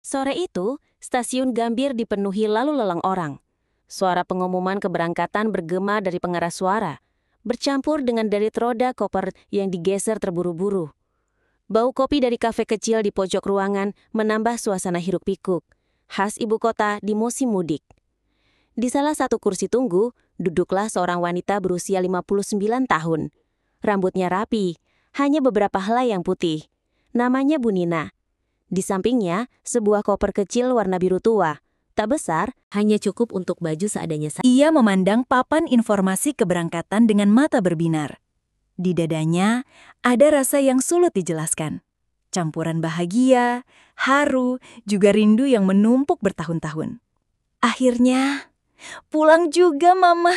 Sore itu, stasiun Gambir dipenuhi lalu lalang orang. Suara pengumuman keberangkatan bergema dari pengeras suara, bercampur dengan derit roda koper yang digeser terburu-buru. Bau kopi dari kafe kecil di pojok ruangan menambah suasana hiruk-pikuk, khas ibu kota di musim mudik. Di salah satu kursi tunggu, duduklah seorang wanita berusia 59 tahun. Rambutnya rapi, hanya beberapa helai yang putih. Namanya Bu Nina. Di sampingnya, sebuah koper kecil warna biru tua. Tak besar, hanya cukup untuk baju seadanya saja. Ia memandang papan informasi keberangkatan dengan mata berbinar. Di dadanya, ada rasa yang sulit dijelaskan. Campuran bahagia, haru, juga rindu yang menumpuk bertahun-tahun. Akhirnya, pulang juga Mama,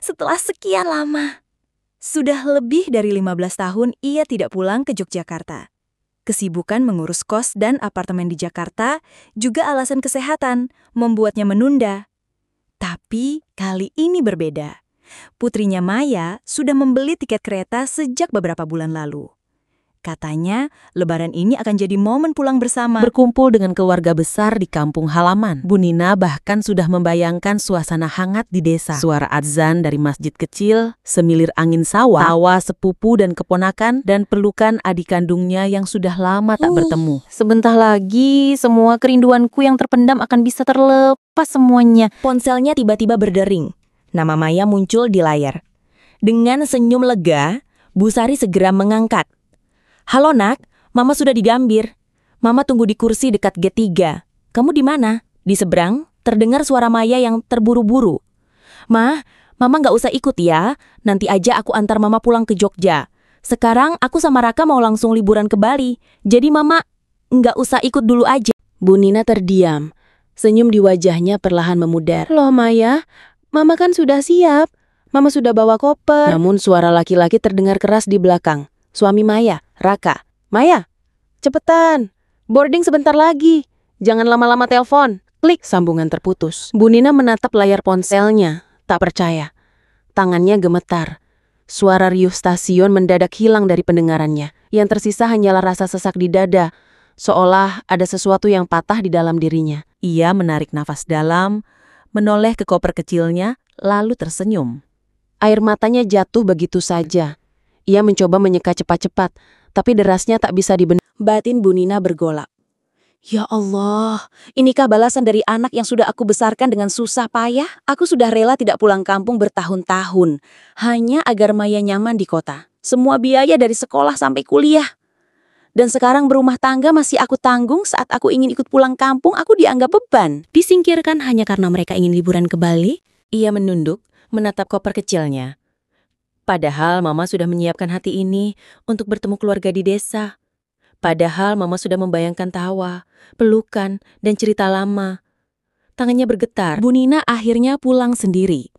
setelah sekian lama. Sudah lebih dari 15 tahun ia tidak pulang ke Yogyakarta. Kesibukan mengurus kos dan apartemen di Jakarta, juga alasan kesehatan, membuatnya menunda. Tapi kali ini berbeda. Putrinya Maya sudah membeli tiket kereta sejak beberapa bulan lalu. Katanya, Lebaran ini akan jadi momen pulang bersama. Berkumpul dengan keluarga besar di kampung halaman. Bu Nina bahkan sudah membayangkan suasana hangat di desa. Suara adzan dari masjid kecil, semilir angin sawah, tawa sepupu dan keponakan, dan pelukan adik kandungnya yang sudah lama tak bertemu. Sebentar lagi, semua kerinduanku yang terpendam akan bisa terlepas semuanya. Ponselnya tiba-tiba berdering. Nama Maya muncul di layar. Dengan senyum lega, Bu Sari segera mengangkat. "Halo nak, Mama sudah di Gambir. Mama tunggu di kursi dekat gate 3. Kamu di mana?" Di seberang, terdengar suara Maya yang terburu-buru. "Ma, Mama nggak usah ikut ya. Nanti aja aku antar Mama pulang ke Jogja. Sekarang aku sama Raka mau langsung liburan ke Bali. Jadi Mama nggak usah ikut dulu aja." Bu Nina terdiam. Senyum di wajahnya perlahan memudar. "Loh Maya, Mama kan sudah siap. Mama sudah bawa koper." Namun suara laki-laki terdengar keras di belakang. Suami Maya, Raka. "Maya, cepetan. Boarding sebentar lagi. Jangan lama-lama telepon." Klik, sambungan terputus. Bu Nina menatap layar ponselnya, tak percaya. Tangannya gemetar. Suara riuh stasiun mendadak hilang dari pendengarannya. Yang tersisa hanyalah rasa sesak di dada, seolah ada sesuatu yang patah di dalam dirinya. Ia menarik nafas dalam, menoleh ke koper kecilnya, lalu tersenyum. Air matanya jatuh begitu saja. Ia mencoba menyeka cepat-cepat, tapi derasnya tak bisa dibendung. Batin Bu Nina bergolak. Ya Allah, inikah balasan dari anak yang sudah aku besarkan dengan susah payah? Aku sudah rela tidak pulang kampung bertahun-tahun, hanya agar Maya nyaman di kota. Semua biaya dari sekolah sampai kuliah. Dan sekarang berumah tangga masih aku tanggung. Saat aku ingin ikut pulang kampung, aku dianggap beban. Disingkirkan hanya karena mereka ingin liburan ke Bali? Ia menunduk, menatap koper kecilnya. Padahal Mama sudah menyiapkan hati ini untuk bertemu keluarga di desa. Padahal Mama sudah membayangkan tawa, pelukan, dan cerita lama. Tangannya bergetar. Bu Nina akhirnya pulang sendiri.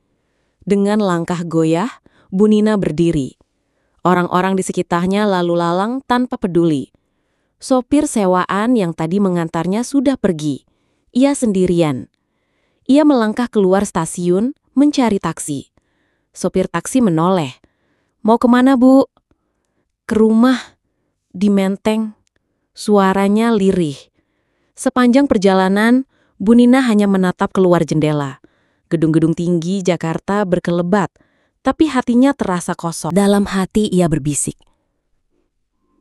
Dengan langkah goyah, Bu Nina berdiri. Orang-orang di sekitarnya lalu lalang tanpa peduli. Sopir sewaan yang tadi mengantarnya sudah pergi. Ia sendirian. Ia melangkah keluar stasiun mencari taksi. Sopir taksi menoleh. "Mau kemana, Bu?" "Ke rumah." Di Menteng. Suaranya lirih. Sepanjang perjalanan, Bu Nina hanya menatap keluar jendela. Gedung-gedung tinggi Jakarta berkelebat, tapi hatinya terasa kosong. Dalam hati ia berbisik.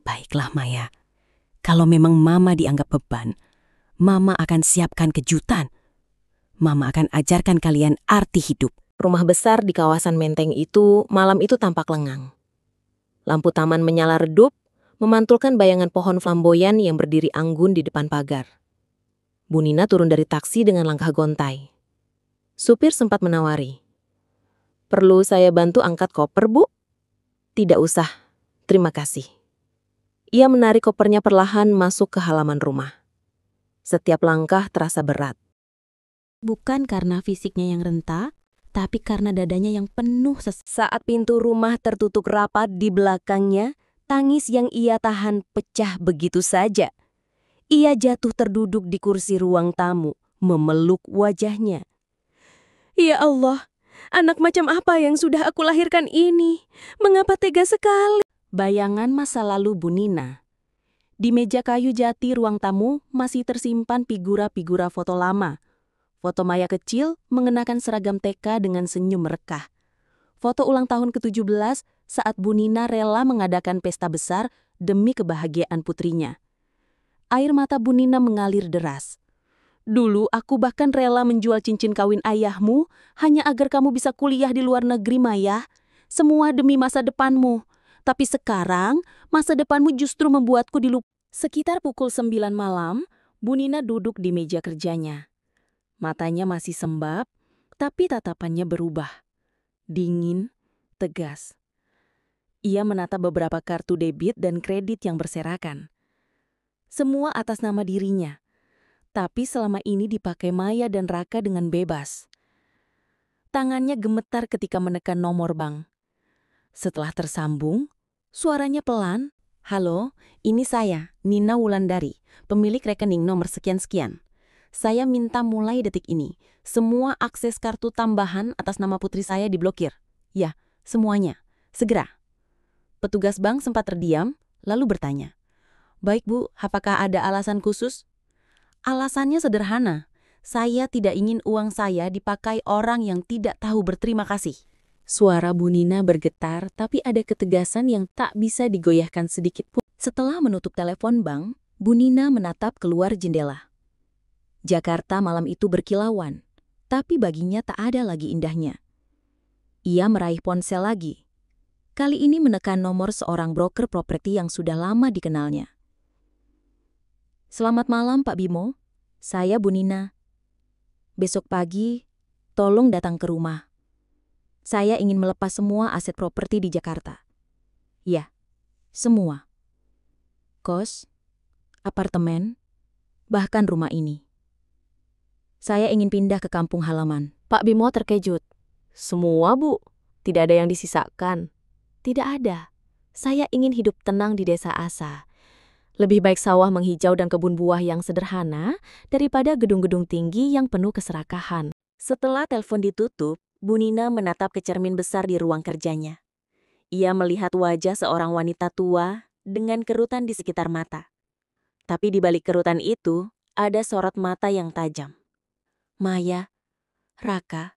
"Baiklah Maya, kalau memang Mama dianggap beban, Mama akan siapkan kejutan. Mama akan ajarkan kalian arti hidup." Rumah besar di kawasan Menteng itu malam itu tampak lengang. Lampu taman menyala redup, memantulkan bayangan pohon flamboyan yang berdiri anggun di depan pagar. Bu Nina turun dari taksi dengan langkah gontai. Supir sempat menawari. "Perlu saya bantu angkat koper, Bu?" "Tidak usah, terima kasih." Ia menarik kopernya perlahan masuk ke halaman rumah. Setiap langkah terasa berat. Bukan karena fisiknya yang renta, tapi karena dadanya yang penuh Saat pintu rumah tertutup rapat di belakangnya, tangis yang ia tahan pecah begitu saja. Ia jatuh terduduk di kursi ruang tamu, memeluk wajahnya. "Ya Allah, anak macam apa yang sudah aku lahirkan ini? Mengapa tega sekali?" Bayangan masa lalu Bu Nina. Di meja kayu jati ruang tamu masih tersimpan figura-figura foto lama. Foto Maya kecil mengenakan seragam TK dengan senyum merekah. Foto ulang tahun ke-17 saat Bu Nina rela mengadakan pesta besar demi kebahagiaan putrinya. Air mata Bu Nina mengalir deras. Dulu aku bahkan rela menjual cincin kawin ayahmu hanya agar kamu bisa kuliah di luar negeri, Maya. Semua demi masa depanmu. Tapi sekarang, masa depanmu justru membuatku dilupakan. Sekitar pukul 9 malam, Bu Nina duduk di meja kerjanya. Matanya masih sembab, tapi tatapannya berubah. Dingin, tegas. Ia menatap beberapa kartu debit dan kredit yang berserakan. Semua atas nama dirinya, tapi selama ini dipakai Maya dan Raka dengan bebas. Tangannya gemetar ketika menekan nomor bank. Setelah tersambung, suaranya pelan. Halo, ini saya, Nina Wulandari, pemilik rekening nomor sekian-sekian. Saya minta mulai detik ini, semua akses kartu tambahan atas nama putri saya diblokir. Ya, semuanya. Segera. Petugas bank sempat terdiam, lalu bertanya. Baik Bu, apakah ada alasan khusus? Alasannya sederhana. Saya tidak ingin uang saya dipakai orang yang tidak tahu berterima kasih. Suara Bu Nina bergetar, tapi ada ketegasan yang tak bisa digoyahkan sedikit pun. Setelah menutup telepon bank, Bu Nina menatap keluar jendela. Jakarta malam itu berkilauan, tapi baginya tak ada lagi indahnya. Ia meraih ponsel lagi. Kali ini menekan nomor seorang broker properti yang sudah lama dikenalnya. Selamat malam Pak Bimo, saya Bu Nina. Besok pagi, tolong datang ke rumah. Saya ingin melepas semua aset properti di Jakarta. Ya, semua. Kos, apartemen, bahkan rumah ini. Saya ingin pindah ke kampung halaman. Pak Bimo terkejut. Semua, Bu? Tidak ada yang disisakan? Tidak ada. Saya ingin hidup tenang di desa Asa. Lebih baik sawah menghijau dan kebun buah yang sederhana daripada gedung-gedung tinggi yang penuh keserakahan. Setelah telepon ditutup, Bu Nina menatap ke cermin besar di ruang kerjanya. Ia melihat wajah seorang wanita tua dengan kerutan di sekitar mata. Tapi di balik kerutan itu, ada sorot mata yang tajam. Maya, Raka,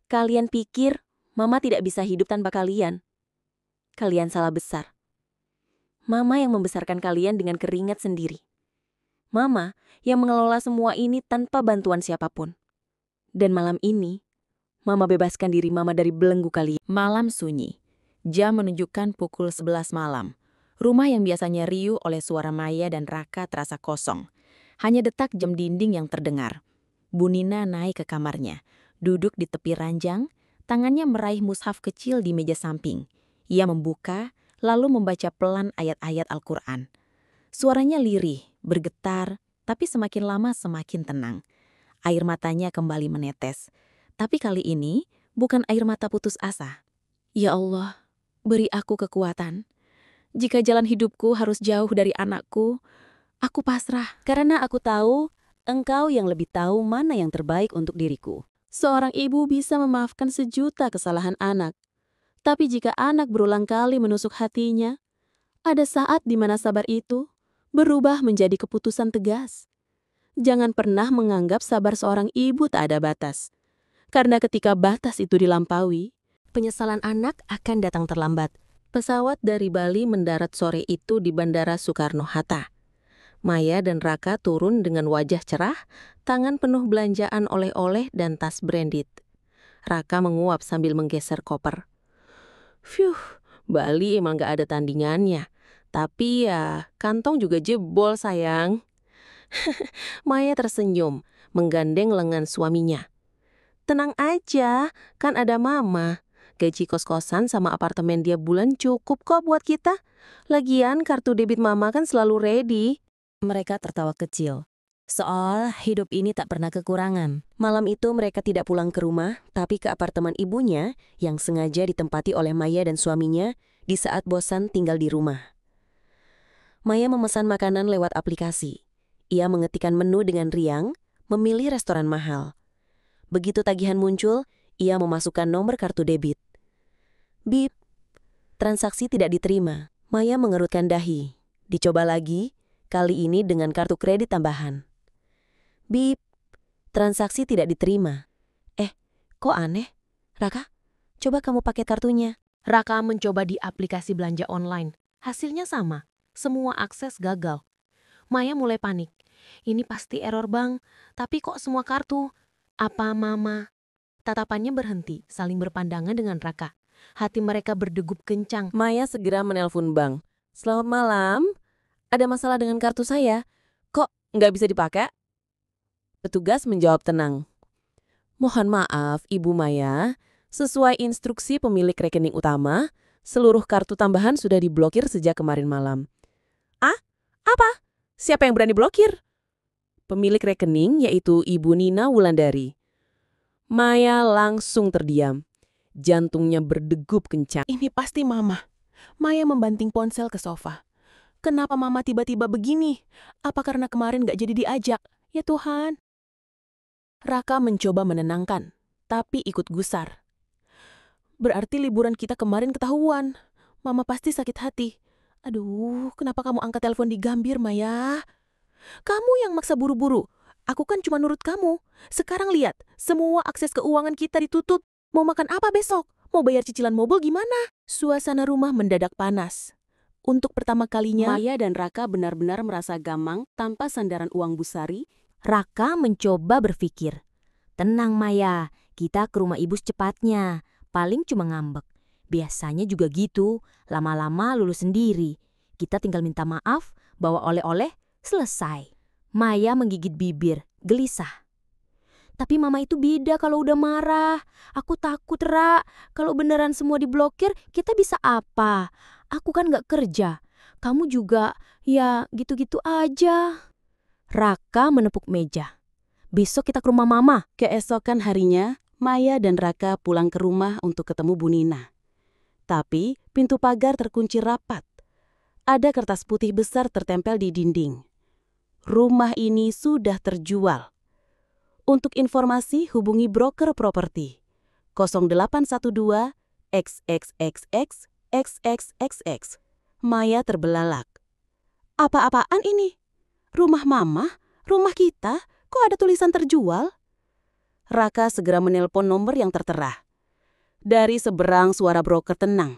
kalian pikir Mama tidak bisa hidup tanpa kalian? Kalian salah besar. Mama yang membesarkan kalian dengan keringat sendiri. Mama yang mengelola semua ini tanpa bantuan siapapun. Dan malam ini, Mama bebaskan diri Mama dari belenggu kalian. Malam sunyi. Jam menunjukkan pukul 11 malam. Rumah yang biasanya riuh oleh suara Maya dan Raka terasa kosong. Hanya detak jam dinding yang terdengar. Bu Nina naik ke kamarnya. Duduk di tepi ranjang, tangannya meraih mushaf kecil di meja samping. Ia membuka, lalu membaca pelan ayat-ayat Al-Quran. Suaranya lirih, bergetar, tapi semakin lama semakin tenang. Air matanya kembali menetes. Tapi kali ini bukan air mata putus asa. Ya Allah, beri aku kekuatan. Jika jalan hidupku harus jauh dari anakku, aku pasrah. Karena aku tahu, Engkau yang lebih tahu mana yang terbaik untuk diriku. Seorang ibu bisa memaafkan sejuta kesalahan anak. Tapi jika anak berulang kali menusuk hatinya, ada saat di mana sabar itu berubah menjadi keputusan tegas. Jangan pernah menganggap sabar seorang ibu tak ada batas. Karena ketika batas itu dilampaui, penyesalan anak akan datang terlambat. Pesawat dari Bali mendarat sore itu di Bandara Soekarno-Hatta. Maya dan Raka turun dengan wajah cerah, tangan penuh belanjaan oleh-oleh dan tas branded. Raka menguap sambil menggeser koper. Phew, Bali emang gak ada tandingannya. Tapi ya, kantong juga jebol sayang. Maya tersenyum, menggandeng lengan suaminya. Tenang aja, kan ada Mama. Gaji kos-kosan sama apartemen dia bulan cukup kok buat kita. Lagian kartu debit Mama kan selalu ready. Mereka tertawa kecil. Soal hidup ini tak pernah kekurangan. Malam itu mereka tidak pulang ke rumah, tapi ke apartemen ibunya yang sengaja ditempati oleh Maya dan suaminya di saat bosan tinggal di rumah. Maya memesan makanan lewat aplikasi. Ia mengetikkan menu dengan riang, memilih restoran mahal. Begitu tagihan muncul, ia memasukkan nomor kartu debit. Bip, transaksi tidak diterima. Maya mengerutkan dahi. Dicoba lagi, kali ini dengan kartu kredit tambahan. Bip, transaksi tidak diterima. Kok aneh? Raka, coba kamu pakai kartunya. Raka mencoba di aplikasi belanja online. Hasilnya sama, semua akses gagal. Maya mulai panik. Ini pasti error bank, tapi kok semua kartu? Apa mama? Tatapannya berhenti, saling berpandangan dengan Raka. Hati mereka berdegup kencang. Maya segera menelpon bank. Selamat malam, ada masalah dengan kartu saya. Kok nggak bisa dipakai? Petugas menjawab tenang. Mohon maaf, Ibu Maya. Sesuai instruksi pemilik rekening utama, seluruh kartu tambahan sudah diblokir sejak kemarin malam. Ah? Apa? Siapa yang berani blokir? Pemilik rekening yaitu Ibu Nina Wulandari. Maya langsung terdiam. Jantungnya berdegup kencang. Ini pasti mama. Maya membanting ponsel ke sofa. Kenapa mama tiba-tiba begini? Apa karena kemarin gak jadi diajak? Ya Tuhan. Raka mencoba menenangkan, tapi ikut gusar. Berarti liburan kita kemarin ketahuan. Mama pasti sakit hati. Aduh, kenapa kamu angkat telepon di Gambir, Maya? Kamu yang maksa buru-buru. Aku kan cuma nurut kamu. Sekarang lihat, semua akses keuangan kita ditutup. Mau makan apa besok? Mau bayar cicilan mobil gimana? Suasana rumah mendadak panas. Untuk pertama kalinya, Maya dan Raka benar-benar merasa gamang tanpa sandaran uang Busari. Raka mencoba berpikir. Tenang Maya, kita ke rumah ibu secepatnya. Paling cuma ngambek. Biasanya juga gitu, lama-lama lulus sendiri. Kita tinggal minta maaf, bawa oleh-oleh, selesai. Maya menggigit bibir, gelisah. Tapi mama itu beda kalau udah marah. Aku takut, Ra. Kalau beneran semua diblokir, kita bisa apa? Aku kan gak kerja. Kamu juga, ya gitu-gitu aja. Raka menepuk meja. Besok kita ke rumah mama. Keesokan harinya, Maya dan Raka pulang ke rumah untuk ketemu Bu Nina. Tapi pintu pagar terkunci rapat. Ada kertas putih besar tertempel di dinding. Rumah ini sudah terjual. Untuk informasi hubungi broker properti 0812 XXXX XXXX. Maya terbelalak. Apa-apaan ini? Rumah mama? Rumah kita? Kok ada tulisan terjual? Raka segera menelpon nomor yang tertera. Dari seberang suara broker tenang.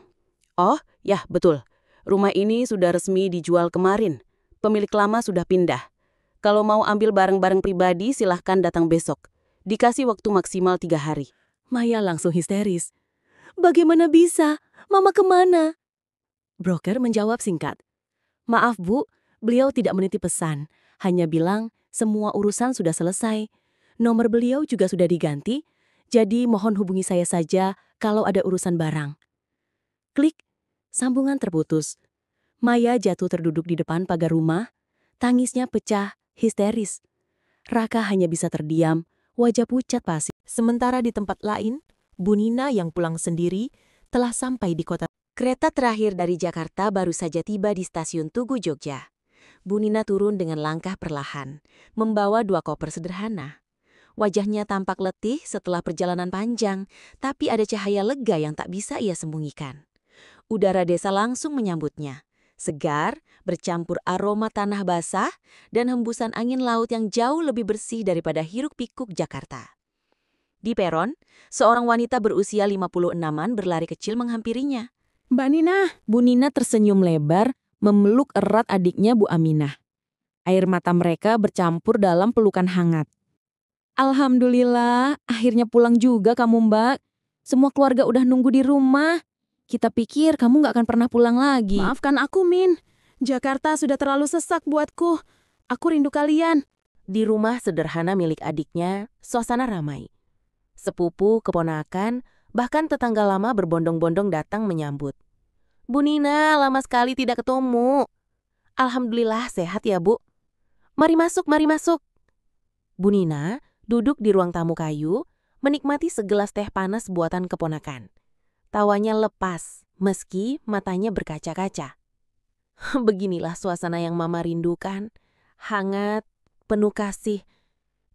Oh, ya betul. Rumah ini sudah resmi dijual kemarin. Pemilik lama sudah pindah. Kalau mau ambil barang-barang pribadi silahkan datang besok. Dikasih waktu maksimal 3 hari. Maya langsung histeris. Bagaimana bisa? Mama kemana? Broker menjawab singkat. Maaf Bu, beliau tidak menitip pesan. Hanya bilang semua urusan sudah selesai. Nomor beliau juga sudah diganti. Jadi mohon hubungi saya saja kalau ada urusan barang. Klik, sambungan terputus. Maya jatuh terduduk di depan pagar rumah. Tangisnya pecah, histeris. Raka hanya bisa terdiam, wajah pucat pasif. sementara di tempat lain, Bu Nina yang pulang sendiri telah sampai di kota. Kereta terakhir dari Jakarta baru saja tiba di stasiun Tugu, Jogja. Bu Nina turun dengan langkah perlahan, membawa 2 koper sederhana. Wajahnya tampak letih setelah perjalanan panjang, tapi ada cahaya lega yang tak bisa ia sembunyikan. Udara desa langsung menyambutnya. Segar, bercampur aroma tanah basah, dan hembusan angin laut yang jauh lebih bersih daripada hiruk-pikuk Jakarta. Di peron, seorang wanita berusia 56-an berlari kecil menghampirinya. Mbak Nina, Bu Nina tersenyum lebar, memeluk erat adiknya Bu Aminah. Air mata mereka bercampur dalam pelukan hangat. Alhamdulillah, akhirnya pulang juga kamu Mbak. Semua keluarga udah nunggu di rumah. Kita pikir kamu gak akan pernah pulang lagi. maafkan aku Min. Jakarta sudah terlalu sesak buatku. Aku rindu kalian. Di rumah sederhana milik adiknya, suasana ramai. Sepupu, keponakan, bahkan tetangga lama berbondong-bondong datang menyambut. Bu Nina, lama sekali tidak ketemu. Alhamdulillah sehat ya Bu. Mari masuk, mari masuk. Bu Nina duduk di ruang tamu kayu, menikmati segelas teh panas buatan keponakan. Tawanya lepas, meski matanya berkaca-kaca. Beginilah suasana yang Mama rindukan. Hangat, penuh kasih.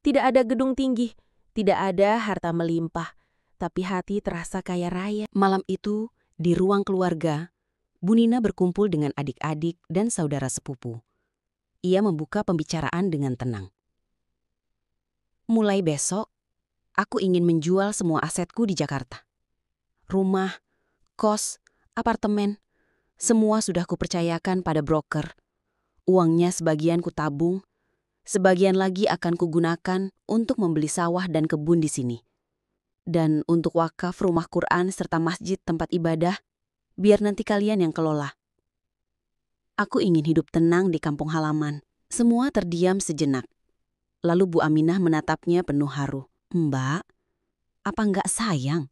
Tidak ada gedung tinggi, tidak ada harta melimpah, tapi hati terasa kaya raya. Malam itu, di ruang keluarga, Bu Nina berkumpul dengan adik-adik dan saudara sepupu. Ia membuka pembicaraan dengan tenang. Mulai besok, aku ingin menjual semua asetku di Jakarta. Rumah, kos, apartemen, semua sudah kupercayakan pada broker. Uangnya sebagian kutabung, sebagian lagi akan kugunakan untuk membeli sawah dan kebun di sini. Dan untuk wakaf rumah Quran serta masjid tempat ibadah, biar nanti kalian yang kelola. Aku ingin hidup tenang di kampung halaman. Semua terdiam sejenak. Lalu Bu Aminah menatapnya penuh haru. Mbak, apa enggak sayang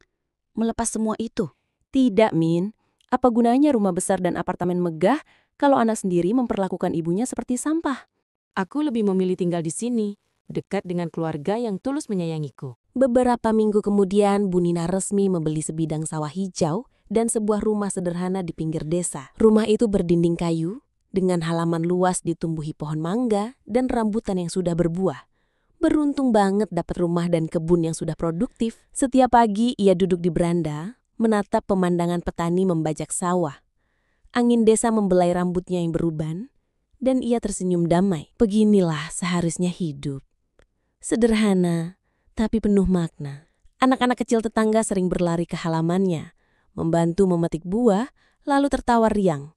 melepas semua itu? Tidak, Min. Apa gunanya rumah besar dan apartemen megah kalau anak sendiri memperlakukan ibunya seperti sampah? Aku lebih memilih tinggal di sini, dekat dengan keluarga yang tulus menyayangiku. Beberapa minggu kemudian, Bu Nina resmi membeli sebidang sawah hijau dan sebuah rumah sederhana di pinggir desa. Rumah itu berdinding kayu, dengan halaman luas ditumbuhi pohon mangga dan rambutan yang sudah berbuah. Beruntung banget dapat rumah dan kebun yang sudah produktif. Setiap pagi ia duduk di beranda, menatap pemandangan petani membajak sawah. Angin desa membelai rambutnya yang beruban, dan ia tersenyum damai. Beginilah seharusnya hidup. Sederhana, tapi penuh makna. Anak-anak kecil tetangga sering berlari ke halamannya, membantu memetik buah, lalu tertawa riang.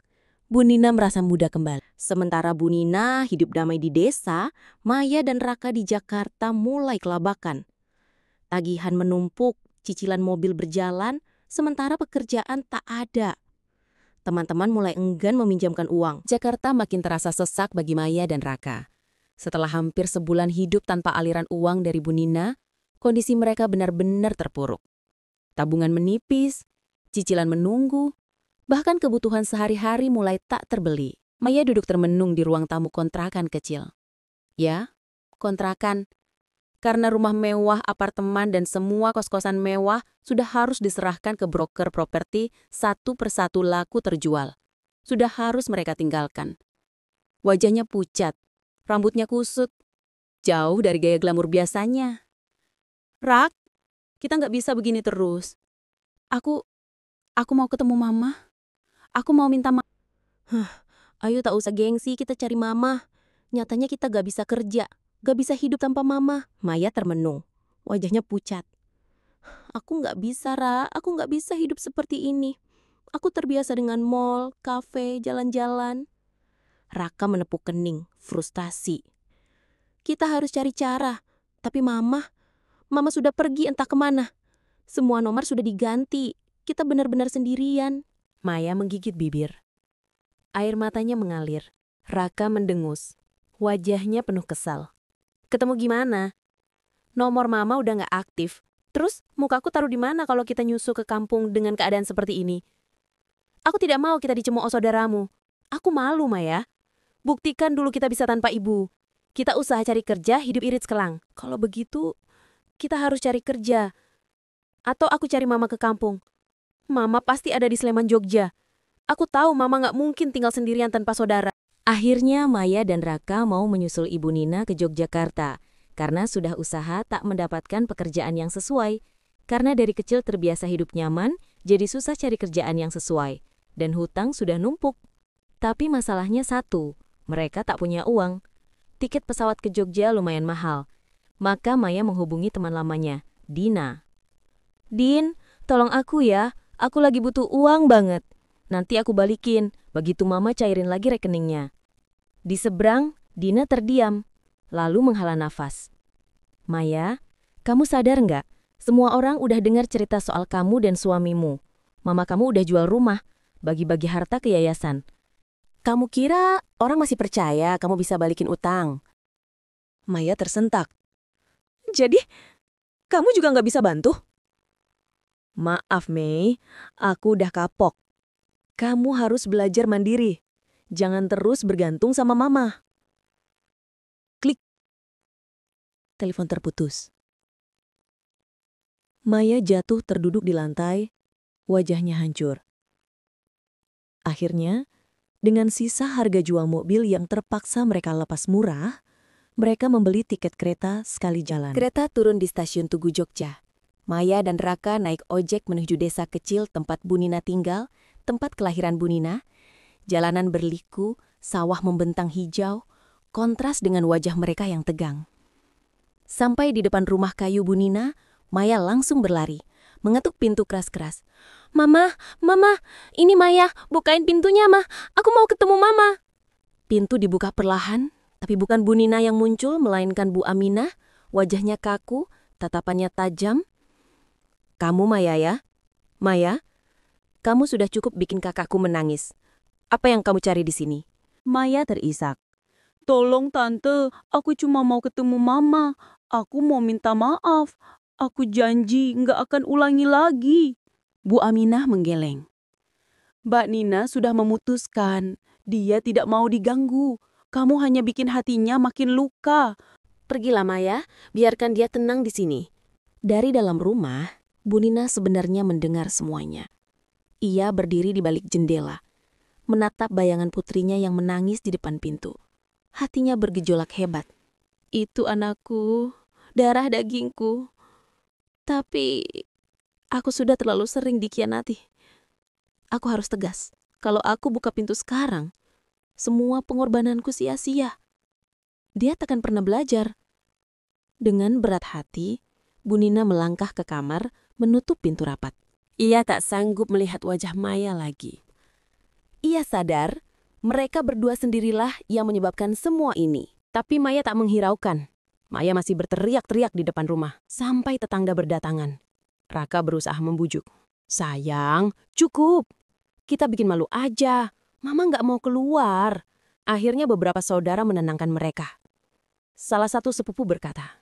Bu Nina merasa muda kembali. Sementara Bu Nina hidup damai di desa, Maya dan Raka di Jakarta mulai kelabakan. Tagihan menumpuk, cicilan mobil berjalan, sementara pekerjaan tak ada. Teman-teman mulai enggan meminjamkan uang. Jakarta makin terasa sesak bagi Maya dan Raka. Setelah hampir sebulan hidup tanpa aliran uang dari Bu Nina, kondisi mereka benar-benar terpuruk. Tabungan menipis, cicilan menunggu, bahkan kebutuhan sehari-hari mulai tak terbeli. Maya duduk termenung di ruang tamu kontrakan kecil. Ya, kontrakan. Karena rumah mewah, apartemen, dan semua kos-kosan mewah sudah harus diserahkan ke broker properti satu persatu laku terjual. Sudah harus mereka tinggalkan. Wajahnya pucat, rambutnya kusut, jauh dari gaya glamor biasanya. Rak, kita nggak bisa begini terus. Aku mau ketemu Mama. Aku mau minta maaf. Ayo tak usah gengsi, kita cari Mama. Nyatanya kita gak bisa kerja, gak bisa hidup tanpa Mama. Maya termenung, wajahnya pucat. Aku gak bisa, Ra. Aku gak bisa hidup seperti ini. Aku terbiasa dengan mall, kafe, jalan-jalan. Raka menepuk kening, frustasi. Kita harus cari cara. Tapi Mama sudah pergi entah kemana. Semua nomor sudah diganti. Kita benar-benar sendirian. Maya menggigit bibir. Air matanya mengalir. Raka mendengus. Wajahnya penuh kesal. Ketemu gimana? Nomor Mama udah gak aktif. Terus mukaku taruh di mana kalau kita nyusul ke kampung dengan keadaan seperti ini? Aku tidak mau kita dicemooh saudaramu. Aku malu, Maya. Buktikan dulu kita bisa tanpa ibu. Kita usaha cari kerja, hidup irit sekelang. Kalau begitu, kita harus cari kerja. Atau aku cari Mama ke kampung. Mama pasti ada di Sleman, Jogja. Aku tahu Mama gak mungkin tinggal sendirian tanpa saudara. Akhirnya Maya dan Raka mau menyusul Ibu Nina ke Yogyakarta. Karena sudah usaha tak mendapatkan pekerjaan yang sesuai. Karena dari kecil terbiasa hidup nyaman, jadi susah cari kerjaan yang sesuai. Dan hutang sudah numpuk. Tapi masalahnya satu, mereka tak punya uang. Tiket pesawat ke Jogja lumayan mahal. Maka Maya menghubungi teman lamanya, Dina. Din, tolong aku ya. Aku lagi butuh uang banget. Nanti aku balikin, begitu Mama cairin lagi rekeningnya. Di seberang, Dina terdiam, lalu menghela nafas. Maya, kamu sadar nggak? Semua orang udah dengar cerita soal kamu dan suamimu. Mama kamu udah jual rumah, bagi-bagi harta ke yayasan. Kamu kira orang masih percaya kamu bisa balikin utang? Maya tersentak. Jadi, kamu juga nggak bisa bantu? Maaf, Mei. Aku udah kapok. Kamu harus belajar mandiri. Jangan terus bergantung sama Mama. Klik. Telepon terputus. Maya jatuh terduduk di lantai, wajahnya hancur. Akhirnya, dengan sisa harga jual mobil yang terpaksa mereka lepas murah, mereka membeli tiket kereta sekali jalan. Kereta turun di stasiun Tugu Jogja. Maya dan Raka naik ojek menuju desa kecil tempat Bu Nina tinggal, tempat kelahiran Bu Nina. Jalanan berliku, sawah membentang hijau, kontras dengan wajah mereka yang tegang. Sampai di depan rumah kayu Bu Nina, Maya langsung berlari, mengetuk pintu keras-keras. Mama, ini Maya, bukain pintunya, Ma. Aku mau ketemu Mama. Pintu dibuka perlahan, tapi bukan Bu Nina yang muncul, melainkan Bu Aminah, wajahnya kaku, tatapannya tajam. Kamu Maya ya? Maya, kamu sudah cukup bikin kakakku menangis. Apa yang kamu cari di sini? Maya terisak. Tolong tante, aku cuma mau ketemu mama. Aku mau minta maaf. Aku janji nggak akan ulangi lagi. Bu Aminah menggeleng. Mbak Nina sudah memutuskan. Dia tidak mau diganggu. Kamu hanya bikin hatinya makin luka. Pergilah Maya, biarkan dia tenang di sini. Dari dalam rumah, Bu Nina sebenarnya mendengar semuanya. Ia berdiri di balik jendela, menatap bayangan putrinya yang menangis di depan pintu. Hatinya bergejolak hebat. Itu anakku, darah dagingku. Tapi aku sudah terlalu sering dikhianati. Aku harus tegas. Kalau aku buka pintu sekarang, semua pengorbananku sia-sia. Dia takkan pernah belajar. Dengan berat hati, Bu Nina melangkah ke kamar, menutup pintu rapat. Ia tak sanggup melihat wajah Maya lagi. Ia sadar, mereka berdua sendirilah yang menyebabkan semua ini. Tapi Maya tak menghiraukan. Maya masih berteriak-teriak di depan rumah, sampai tetangga berdatangan. Raka berusaha membujuk. Sayang, cukup. Kita bikin malu aja. Mama nggak mau keluar. Akhirnya beberapa saudara menenangkan mereka. Salah satu sepupu berkata,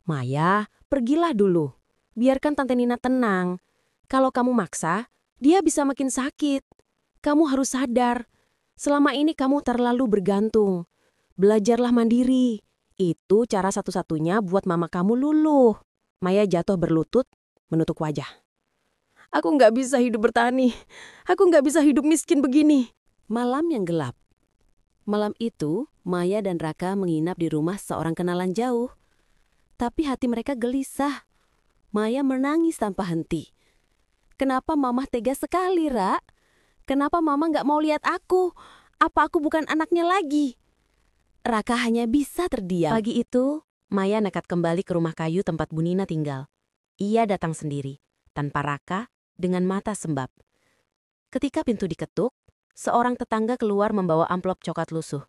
Maya, pergilah dulu. Biarkan Tante Nina tenang. Kalau kamu maksa, dia bisa makin sakit. Kamu harus sadar, selama ini kamu terlalu bergantung. Belajarlah mandiri. Itu cara satu-satunya buat mama kamu luluh. Maya jatuh berlutut, menutup wajah. Aku nggak bisa hidup bertani. Aku nggak bisa hidup miskin begini. Malam yang gelap. Malam itu, Maya dan Raka menginap di rumah seorang kenalan jauh. Tapi hati mereka gelisah. Maya menangis tanpa henti. Kenapa Mama tega sekali, Ra? Kenapa Mama nggak mau lihat aku? Apa aku bukan anaknya lagi? Raka hanya bisa terdiam. Pagi itu, Maya nekat kembali ke rumah kayu tempat Bu Nina tinggal. Ia datang sendiri, tanpa Raka, dengan mata sembab. Ketika pintu diketuk, seorang tetangga keluar membawa amplop coklat lusuh.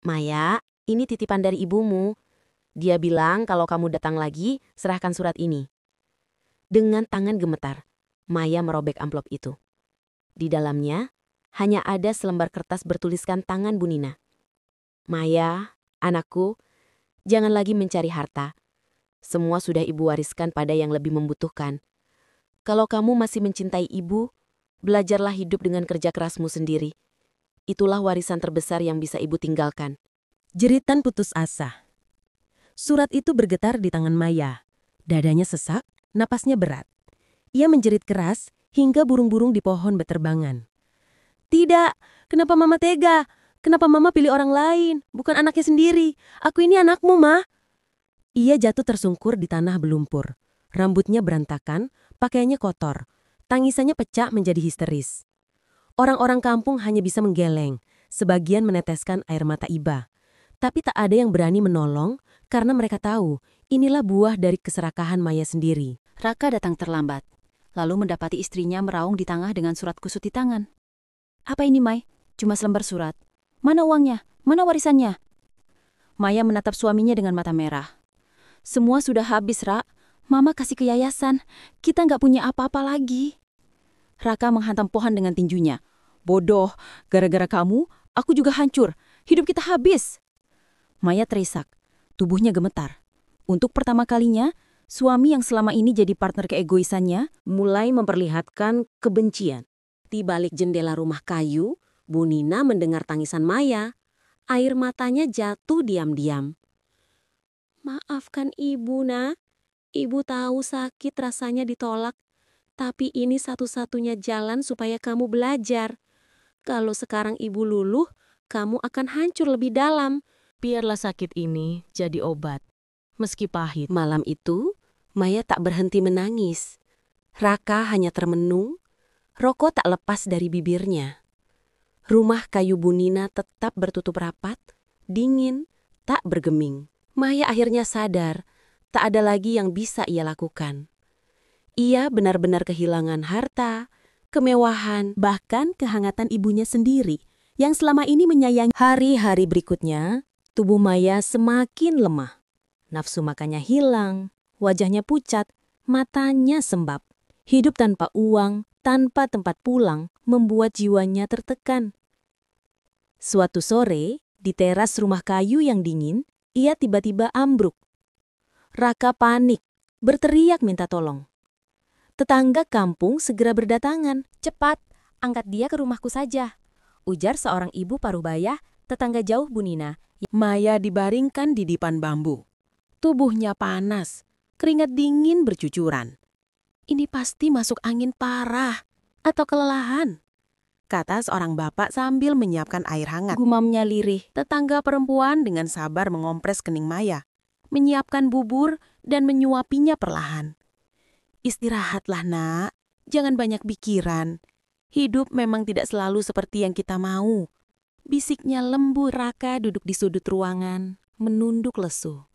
Maya, ini titipan dari ibumu. Dia bilang kalau kamu datang lagi, serahkan surat ini. Dengan tangan gemetar, Maya merobek amplop itu. Di dalamnya, hanya ada selembar kertas bertuliskan tangan Bu Nina. Maya, anakku, jangan lagi mencari harta. Semua sudah ibu wariskan pada yang lebih membutuhkan. Kalau kamu masih mencintai ibu, belajarlah hidup dengan kerja kerasmu sendiri. Itulah warisan terbesar yang bisa ibu tinggalkan. Jeritan putus asa. Surat itu bergetar di tangan Maya. Dadanya sesak, napasnya berat. Ia menjerit keras hingga burung-burung di pohon berterbangan. Tidak, kenapa Mama tega? Kenapa Mama pilih orang lain, bukan anaknya sendiri? Aku ini anakmu, Ma. Ia jatuh tersungkur di tanah berlumpur. Rambutnya berantakan, pakaiannya kotor. Tangisannya pecah menjadi histeris. Orang-orang kampung hanya bisa menggeleng, sebagian meneteskan air mata iba. Tapi tak ada yang berani menolong karena mereka tahu inilah buah dari keserakahan Maya sendiri. Raka datang terlambat, lalu mendapati istrinya meraung di tengah dengan surat kusut di tangan. Apa ini, Mai? Cuma selembar surat. Mana uangnya? Mana warisannya? Maya menatap suaminya dengan mata merah. Semua sudah habis, Ra. Mama kasih ke yayasan. Kita nggak punya apa-apa lagi. Raka menghantam pohon dengan tinjunya. Bodoh, gara-gara kamu, aku juga hancur. Hidup kita habis. Maya terisak. Tubuhnya gemetar. Untuk pertama kalinya, suami yang selama ini jadi partner keegoisannya Mulai memperlihatkan kebencian. Di balik jendela rumah kayu, Bu Nina mendengar tangisan Maya. Air matanya jatuh diam-diam. Maafkan ibu, Nak. Ibu tahu sakit rasanya ditolak. Tapi ini satu-satunya jalan supaya kamu belajar. Kalau sekarang ibu luluh, kamu akan hancur lebih dalam. Biarlah sakit ini jadi obat, meski pahit. Malam itu, Maya tak berhenti menangis. Raka hanya termenung, rokok tak lepas dari bibirnya. Rumah kayu Bu Nina tetap bertutup rapat, dingin, tak bergeming. Maya akhirnya sadar, tak ada lagi yang bisa ia lakukan. Ia benar-benar kehilangan harta, kemewahan, bahkan kehangatan ibunya sendiri yang selama ini menyayangi. Hari-hari berikutnya, tubuh Maya semakin lemah. Nafsu makannya hilang, wajahnya pucat, matanya sembab. Hidup tanpa uang, tanpa tempat pulang, membuat jiwanya tertekan. Suatu sore, di teras rumah kayu yang dingin, ia tiba-tiba ambruk. Raka panik, berteriak minta tolong. Tetangga kampung segera berdatangan. Cepat, angkat dia ke rumahku saja, ujar seorang ibu parubaya, tetangga jauh Bu Nina. Maya dibaringkan di dipan bambu. Tubuhnya panas, keringat dingin bercucuran. Ini pasti masuk angin parah atau kelelahan, kata seorang bapak sambil menyiapkan air hangat. Gumamnya lirih. Tetangga perempuan dengan sabar mengompres kening Maya, menyiapkan bubur dan menyuapinya perlahan. Istirahatlah nak, jangan banyak pikiran. Hidup memang tidak selalu seperti yang kita mau. Bisiknya lembut. Raka duduk di sudut ruangan, menunduk lesu.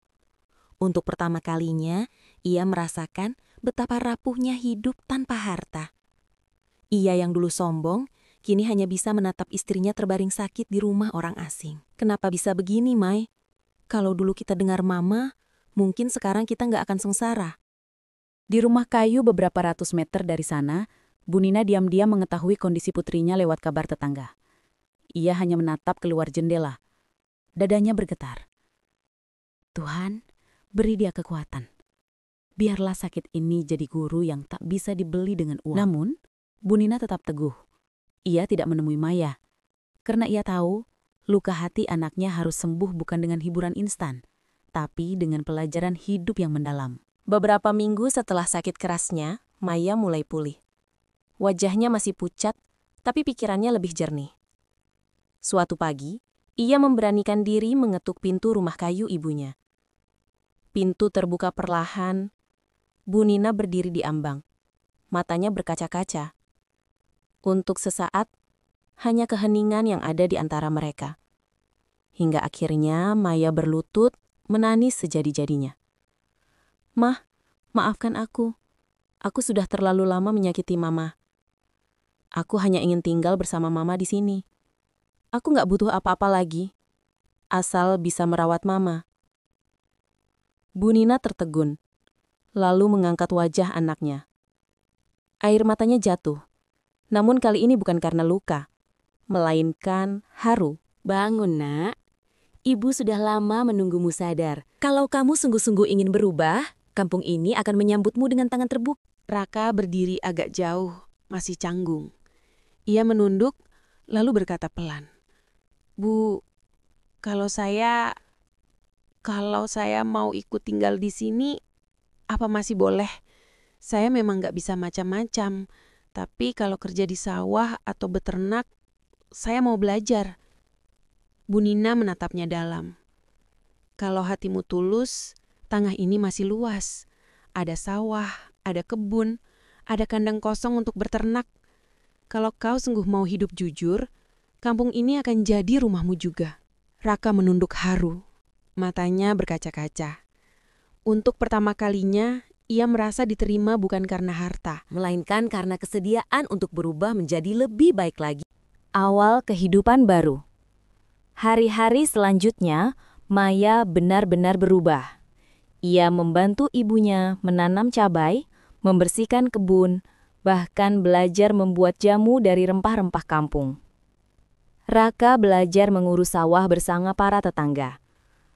Untuk pertama kalinya, ia merasakan betapa rapuhnya hidup tanpa harta. Ia yang dulu sombong, kini hanya bisa menatap istrinya terbaring sakit di rumah orang asing. Kenapa bisa begini, Mai? Kalau dulu kita dengar mama, mungkin sekarang kita nggak akan sengsara. Di rumah kayu beberapa ratus meter dari sana, Bu Nina diam-diam mengetahui kondisi putrinya lewat kabar tetangga. Ia hanya menatap keluar jendela. Dadanya bergetar. Tuhan, beri dia kekuatan. Biarlah sakit ini jadi guru yang tak bisa dibeli dengan uang. Namun, Bu Nina tetap teguh. Ia tidak menemui Maya. Karena ia tahu, luka hati anaknya harus sembuh bukan dengan hiburan instan, tapi dengan pelajaran hidup yang mendalam. Beberapa minggu setelah sakit kerasnya, Maya mulai pulih. Wajahnya masih pucat, tapi pikirannya lebih jernih. Suatu pagi, ia memberanikan diri mengetuk pintu rumah kayu ibunya. Pintu terbuka perlahan. Bu Nina berdiri di ambang. Matanya berkaca-kaca. Untuk sesaat, hanya keheningan yang ada di antara mereka. Hingga akhirnya Maya berlutut, menangis sejadi-jadinya. Mah, maafkan aku. Aku sudah terlalu lama menyakiti Mama. Aku hanya ingin tinggal bersama Mama di sini. Aku nggak butuh apa-apa lagi, asal bisa merawat Mama. Bu Nina tertegun, lalu mengangkat wajah anaknya. Air matanya jatuh, namun kali ini bukan karena luka, melainkan haru. Bangun, nak. Ibu sudah lama menunggumu sadar. Kalau kamu sungguh-sungguh ingin berubah, kampung ini akan menyambutmu dengan tangan terbuka. Raka berdiri agak jauh, masih canggung. Ia menunduk, lalu berkata pelan. Bu, kalau saya mau ikut tinggal di sini, apa masih boleh? Saya memang nggak bisa macam-macam, tapi kalau kerja di sawah atau beternak, saya mau belajar. Bu Nina menatapnya dalam. Kalau hatimu tulus, tanah ini masih luas. Ada sawah, ada kebun, ada kandang kosong untuk beternak. Kalau kau sungguh mau hidup jujur, kampung ini akan jadi rumahmu juga. Raka menunduk haru. Matanya berkaca-kaca. Untuk pertama kalinya, ia merasa diterima bukan karena harta, Melainkan karena kesediaan untuk berubah menjadi lebih baik lagi. Awal kehidupan baru. Hari-hari selanjutnya, Maya benar-benar berubah. Ia membantu ibunya menanam cabai, membersihkan kebun, bahkan belajar membuat jamu dari rempah-rempah kampung. Raka belajar mengurus sawah bersama para tetangga.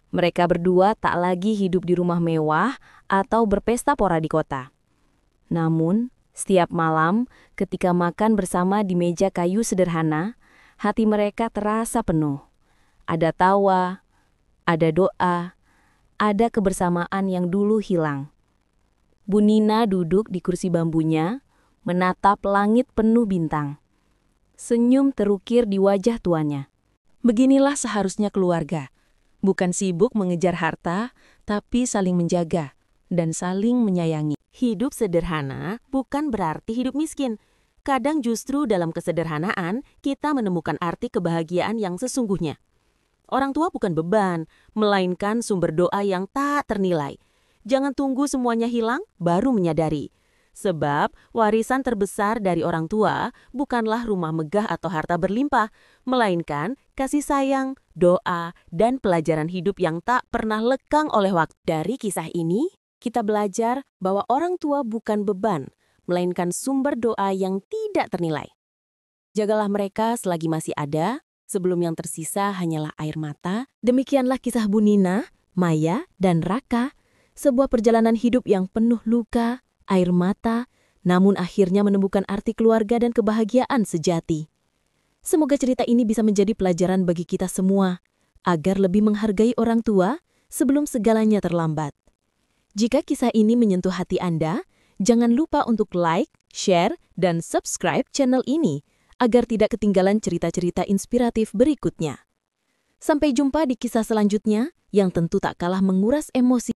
Mereka berdua tak lagi hidup di rumah mewah atau berpesta pora di kota. Namun, setiap malam ketika makan bersama di meja kayu sederhana, hati mereka terasa penuh. Ada tawa, ada doa, ada kebersamaan yang dulu hilang. Bu Nina duduk di kursi bambunya, menatap langit penuh bintang. Senyum terukir di wajah tuannya. Beginilah seharusnya keluarga. Bukan sibuk mengejar harta, tapi saling menjaga dan saling menyayangi. Hidup sederhana bukan berarti hidup miskin. Kadang justru dalam kesederhanaan kita menemukan arti kebahagiaan yang sesungguhnya. Orang tua bukan beban, melainkan sumber doa yang tak ternilai. Jangan tunggu semuanya hilang baru menyadari. Sebab warisan terbesar dari orang tua bukanlah rumah megah atau harta berlimpah, melainkan kasih sayang, doa, dan pelajaran hidup yang tak pernah lekang oleh waktu. Dari kisah ini, kita belajar bahwa orang tua bukan beban, melainkan sumber doa yang tidak ternilai. Jagalah mereka selagi masih ada, sebelum yang tersisa hanyalah air mata. Demikianlah kisah Bu Nina, Maya, dan Raka, sebuah perjalanan hidup yang penuh luka, air mata, namun akhirnya menemukan arti keluarga dan kebahagiaan sejati. Semoga cerita ini bisa menjadi pelajaran bagi kita semua, agar lebih menghargai orang tua sebelum segalanya terlambat. Jika kisah ini menyentuh hati Anda, jangan lupa untuk like, share, dan subscribe channel ini, agar tidak ketinggalan cerita-cerita inspiratif berikutnya. Sampai jumpa di kisah selanjutnya, yang tentu tak kalah menguras emosi.